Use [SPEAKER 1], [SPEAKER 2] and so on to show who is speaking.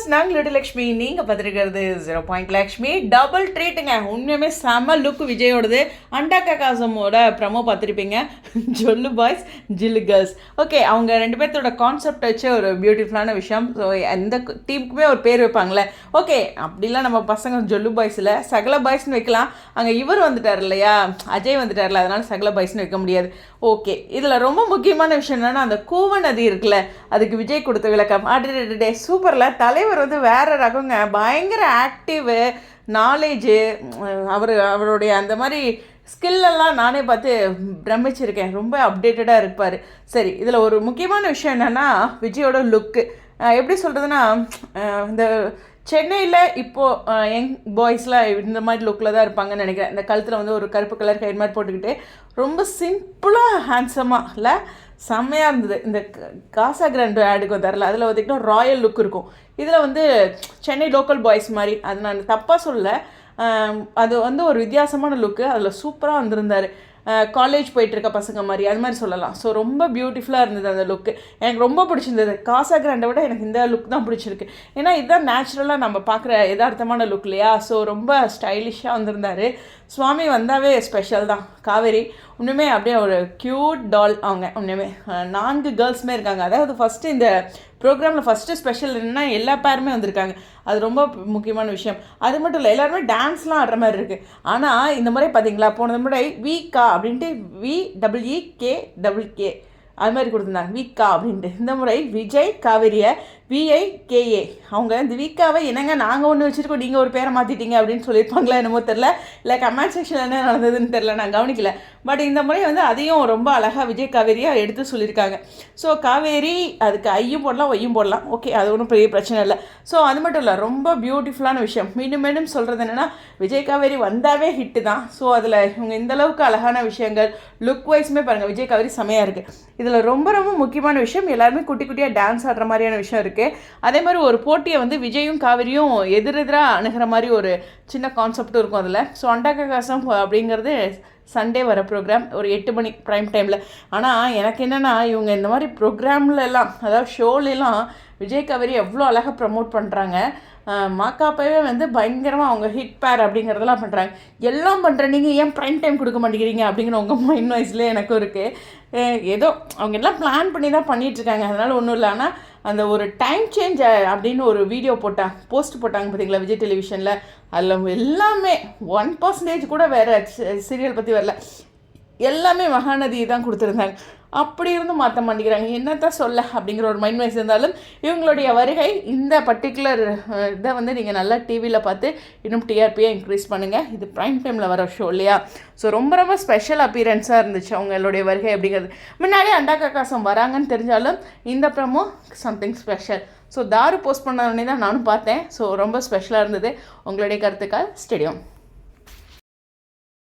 [SPEAKER 1] Viewers, நாங்கள் little Lakshmi, நீங்கள் பார்த்துருக்கிறது 0 Lakshmi. Double ட்ரீட்டுங்க. உண்மையுமே செம லுக் விஜயோடது. அண்டாக்கா காசமோட ப்ரமோ பார்த்துருப்பீங்க. ஜொல்லு பாய்ஸ் ஜில்லு கேர்ள்ஸ். ஓகே, அவங்க ரெண்டு பேர்த்தோட கான்செப்ட் வச்சு ஒரு பியூட்டிஃபுல்லான விஷயம். ஸோ எந்த டீமுக்குமே ஒரு பேர் வைப்பாங்களே. ஓகே, அப்படிலாம் நம்ம பசங்க ஜொல்லு பாய்ஸில் சகல பாய்ஸ்னு வைக்கலாம். அங்கே இவர் வந்துட்டார் இல்லையா, அஜய் வந்துட்டார்ல, அதனால் சகல பாய்ஸ்னு வைக்க முடியாது. ஓகே, இதில் ரொம்ப முக்கியமான விஷயம் என்னென்னா, அந்த கூவ நதி இருக்குல்ல, அதுக்கு விஜய் கொடுத்த விளக்கம் டே சூப்பரில். தலைவர் வந்து வேறு ரகங்க, பயங்கர ஆக்டிவு, நாலேஜு, அவருடைய அந்த மாதிரி ஸ்கில்லெல்லாம் நானே பார்த்து பிரமிச்சிருக்கேன். ரொம்ப அப்டேட்டடாக இருப்பார். சரி, இதில் ஒரு முக்கியமான விஷயம் என்னென்னா, விஜயோட லுக்கு எப்படி சொல்கிறதுனா, இந்த சென்னையில் இப்போது யங் பாய்ஸ்லாம் இந்த மாதிரி லுக்கில் தான் இருப்பாங்கன்னு நினைக்கிறேன். இந்த கழுத்தில் வந்து ஒரு கருப்பு கலர் ஹேர் மாதிரி போட்டுக்கிட்டு ரொம்ப சிம்பிளாக ஹேண்ட்ஸமாக இல்லை, செம்மையாக இருந்தது. இந்த காசா கிராண்ட் ஆடுக்கு வந்தார்ல, அதில் பார்த்திங்கன்னா ராயல் லுக் இருக்கும். இதில் வந்து சென்னை லோக்கல் பாய்ஸ் மாதிரி, அது நான் தப்பாக சொல்ல, அது வந்து ஒரு வித்தியாசமான லுக்கு. அதில் சூப்பராக வந்திருந்தார். காலேஜ் போயிட்டுருக்க பசங்க மாதிரி, அது மாதிரி சொல்லலாம். ஸோ ரொம்ப பியூட்டிஃபுல்லாக இருந்தது அந்த லுக்கு. எனக்கு ரொம்ப பிடிச்சிருந்தது. காசா கிராண்டை விட எனக்கு இந்த லுக் தான் பிடிச்சிருக்கு. ஏன்னா இதுதான் நேச்சுரலாக நம்ம பார்க்குற யதார்த்தமான லுக் இல்லையா. ஸோ ரொம்ப ஸ்டைலிஷாக வந்திருந்தார். சுவாமி வந்தாவே ஸ்பெஷல் தான். காவேரி இன்னுமே அப்படியே ஒரு க்யூட் டால். அவங்க இன்னுமே 4 கேர்ள்ஸுமே இருக்காங்க. அதாவது ஃபஸ்ட்டு இந்த ப்ரோக்ராமில் ஃபஸ்ட்டு ஸ்பெஷல் என்னென்னா எல்லா பேருமே வந்திருக்காங்க. அது ரொம்ப முக்கியமான விஷயம். அது மட்டும் இல்லை, எல்லாருமே டான்ஸ்லாம் ஆடுற மாதிரி இருக்குது. ஆனால் இந்த முறை பார்த்தீங்களா, போன முறை வீக்கா அப்படின்ட்டு VEEKKK அது மாதிரி கொடுத்துருந்தாங்க, வீக்கா அப்படின்ட்டு. இந்த முறை விஜய் காவேரியை VIKA. அவங்க இந்த வீக்காவை என்னங்க நாங்கள் ஒன்று வச்சுருக்கோம், நீங்கள் ஒரு பேரை மாற்றிட்டீங்க அப்படின்னு சொல்லியிருப்பாங்களா என்னமோ தெரில. இல்லை கமெண்ட் செக்ஷனில் என்ன நடந்ததுன்னு தெரில, நான் கவனிக்கல. பட் இந்த முறை வந்து அதையும் ரொம்ப அழகாக விஜய் காவேரியாக எடுத்து சொல்லியிருக்காங்க. ஸோ காவேரி அதுக்கு ஐயும் போடலாம், ஒய்யும் போடலாம். ஓகே, அது ஒன்றும் பெரிய பிரச்சனை இல்லை. ஸோ அது மட்டும் இல்லை, ரொம்ப பியூட்டிஃபுல்லான விஷயம். மீண்டும் மீண்டும் சொல்கிறது என்னென்னா, விஜய் காவேரி வந்தாவே ஹிட்டு தான். ஸோ அதில் இவங்க இந்தளவுக்கு அழகான விஷயங்கள், லுக் வைஸுமே பாருங்கள், விஜய் காவேரி செமையாக இருக்குது. இதில் ரொம்ப ரொம்ப முக்கியமான விஷயம், எல்லாருமே குட்டி குட்டியாக டான்ஸ் ஆடுற மாதிரியான விஷயம் இருக்குது. அதே மாதிரி ஒரு போட்டியை வந்து விஜயும் காவேரியும் எதிரெதிராக அணுகிற மாதிரி ஒரு சின்ன கான்செப்டும் இருக்கும் அதில். ஸோ அண்டாக்கா காசம் அப்படிங்கிறது சண்டே வர ப்ரோக்ராம், ஒரு 8 மணி ப்ரைம் டைமில். ஆனால் எனக்கு என்னென்னா, இவங்க இந்த மாதிரி ப்ரோக்ராம்லலாம், அதாவது ஷோலெலாம் விஜய் காவேரி எவ்வளோ அழகாக ப்ரமோட் பண்ணுறாங்க. மாக்காப்பவே வந்து பயங்கரமாக அவங்க ஹிட் பேர் அப்படிங்கிறதெல்லாம் பண்ணுறாங்க. எல்லாம் பண்ணுற நீங்கள் ஏன் ப்ரைம் டைம் கொடுக்க மாட்டேங்கிறீங்க அப்படிங்கிற உங்கள் மைண்ட் வாய்ஸ்லேயே எனக்கும் இருக்குது. ஏதோ அவங்க எல்லாம் பிளான் பண்ணி தான் பண்ணிகிட்ருக்காங்க, அதனால் ஒன்றும் இல்லை. ஆனால் அந்த ஒரு டைம் சேஞ்ச் அப்படின்னு ஒரு வீடியோ போஸ்ட் போட்டாங்க பார்த்தீங்களா விஜய் டெலிவிஷனில், அதில் எல்லாமே 1% கூட வேறு சீரியல் பற்றி வரல. எல்லாமே மகாநதி தான் கொடுத்துருந்தாங்க. அப்படி இருந்து மாற்ற மாட்டேங்கிறாங்க. என்னத்தான் சொல்ல அப்படிங்கிற ஒரு மைண்ட் வைஸ் இருந்தாலும், இவங்களுடைய வருகை இந்த பர்டிகுலர் இதை வந்து நீங்கள் நல்லா டிவியில் பார்த்து இன்னும் டிஆர்பியை இன்க்ரீஸ் பண்ணுங்கள். இது ப்ரைம் டைமில் வர ஷோ இல்லையா. ஸோ ரொம்ப ரொம்ப ஸ்பெஷல் அப்பியரன்ஸாக இருந்துச்சு அவங்களுடைய வருகை அப்படிங்கிறது. முன்னாடியே அண்டாக்கா காசம் வராங்கன்னு தெரிஞ்சாலும் இந்த ப்ரமோ சம்திங் ஸ்பெஷல். ஸோ தாரு போஸ்ட் பண்ண உடனே தான் நானும் பார்த்தேன். ஸோ ரொம்ப ஸ்பெஷலாக இருந்தது. உங்களுடைய கருத்துக்கள் ஸ்டேடியம்.